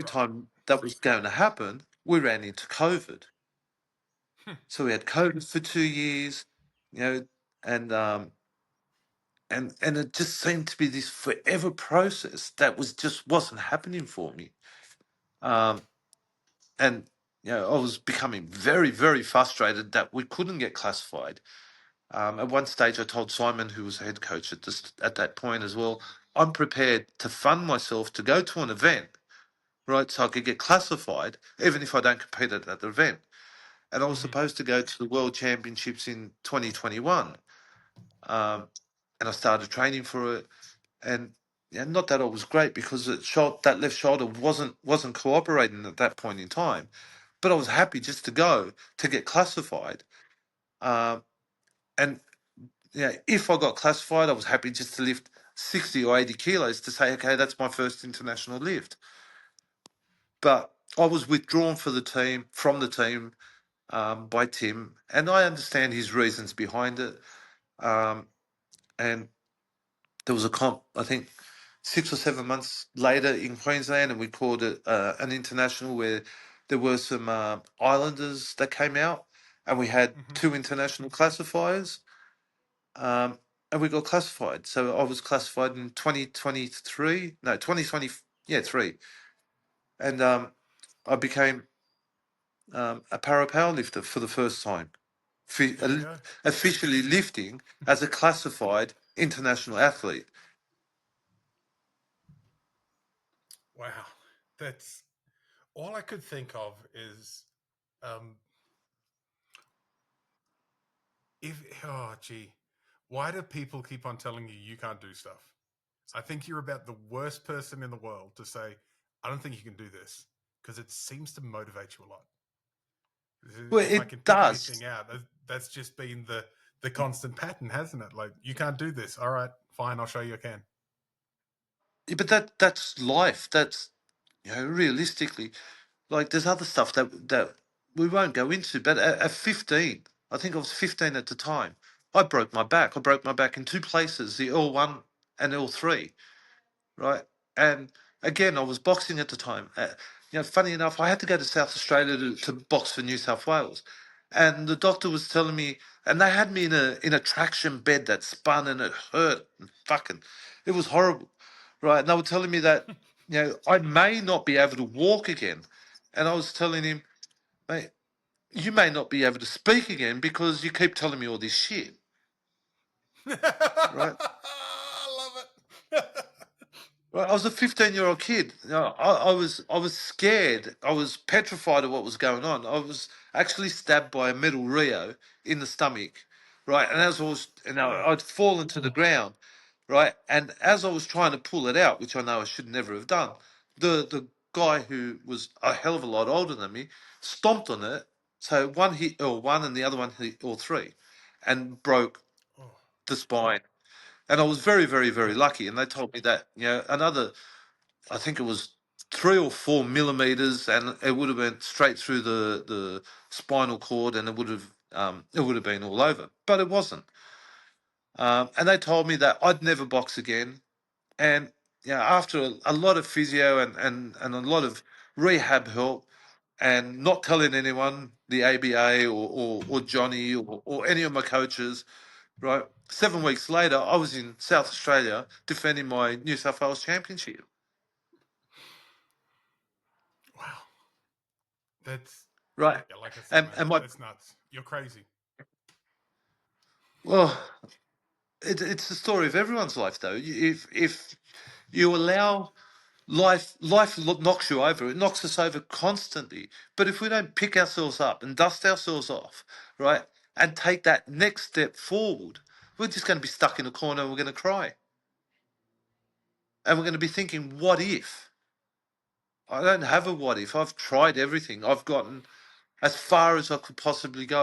Right. time that was going to happen, we ran into COVID. Hmm. So we had COVID for 2 years, you know, and and it just seemed to be this forever process that was just wasn't happening for me. Um, and I was becoming very, very frustrated that we couldn't get classified. At one stage, I told Simon, who was head coach at that point as well, I'm prepared to fund myself to go to an event, right, so I could get classified, even if I don't compete at that event. And I was Mm-hmm. supposed to go to the World Championships in 2021, and I started training for it. And not that I was great because that left shoulder wasn't cooperating at that point in time, but I was happy just to go to get classified. Um, and if I got classified, I was happy just to lift 60 or 80 kilos to say, okay, that's my first international lift. But I was withdrawn from the team by Tim, and I understand his reasons behind it. Um, and there was a comp, I think, 6 or 7 months later in Queensland, and we called it an international where there were some islanders that came out, and we had Mm-hmm. two international classifiers, um, and we got classified. So I was classified in 2023, no, 2020, yeah, three, and I became a para powerlifter for the first time, There you go. officially lifting as a classified international athlete. Wow. That's all I could think of is um if oh gee, why do people keep on telling you you can't do stuff? I think you're about the worst person in the world to say, I don't think you can do this, because it seems to motivate you a lot. Well, If I it can pick does. anything out, that's just been the constant pattern, hasn't it? Like, you can't do this. All right, fine, I'll show you I can. Yeah, but that's life. That's realistically, like there's other stuff that we won't go into. But at 15, I think I was 15 at the time. I broke my back. I broke my back in two places, the L1 and L3, right? And again, I was boxing at the time. Funny enough, I had to go to South Australia to box for New South Wales, and the doctor was telling me, and they had me in a traction bed that spun and it hurt and fucking, it was horrible, right? And they were telling me that I may not be able to walk again, and I was telling him, mate, you may not be able to speak again because you keep telling me all this shit, right? I love it. Right, I was a 15-year-old kid. I was scared. I was petrified of what was going on. I was actually stabbed by a metal Rio in the stomach, right? And as I was, I'd fallen to the ground, right? And as I was trying to pull it out, which I know I should never have done, the guy who was a hell of a lot older than me stomped on it. So one hit L1 and the other one hit L3, and broke Oh, the spine. And I was very, very, very yeah. lucky. And they told me that, another, I think it was 3 or 4 millimeters, and it would have been straight through the spinal cord, and it would have been all over. But it wasn't. And they told me that I'd never box again. And after a lot of physio and a lot of rehab help, and not telling anyone, the ABA or Johnny or any of my coaches, right? 7 weeks later, I was in South Australia defending my New South Wales championship. Wow. That's Right. Yeah, like I said, And man, and my that's nuts. You're crazy. well, it's the story of everyone's life, though. If you allow life knocks you over. It knocks us over constantly. But if we don't pick ourselves up and dust ourselves off, right, and take that next step forward, we're just going to be stuck in a corner and we're going to cry. And we're going to be thinking, what if? I don't have a what if. I've tried everything. I've gotten as far as I could possibly go.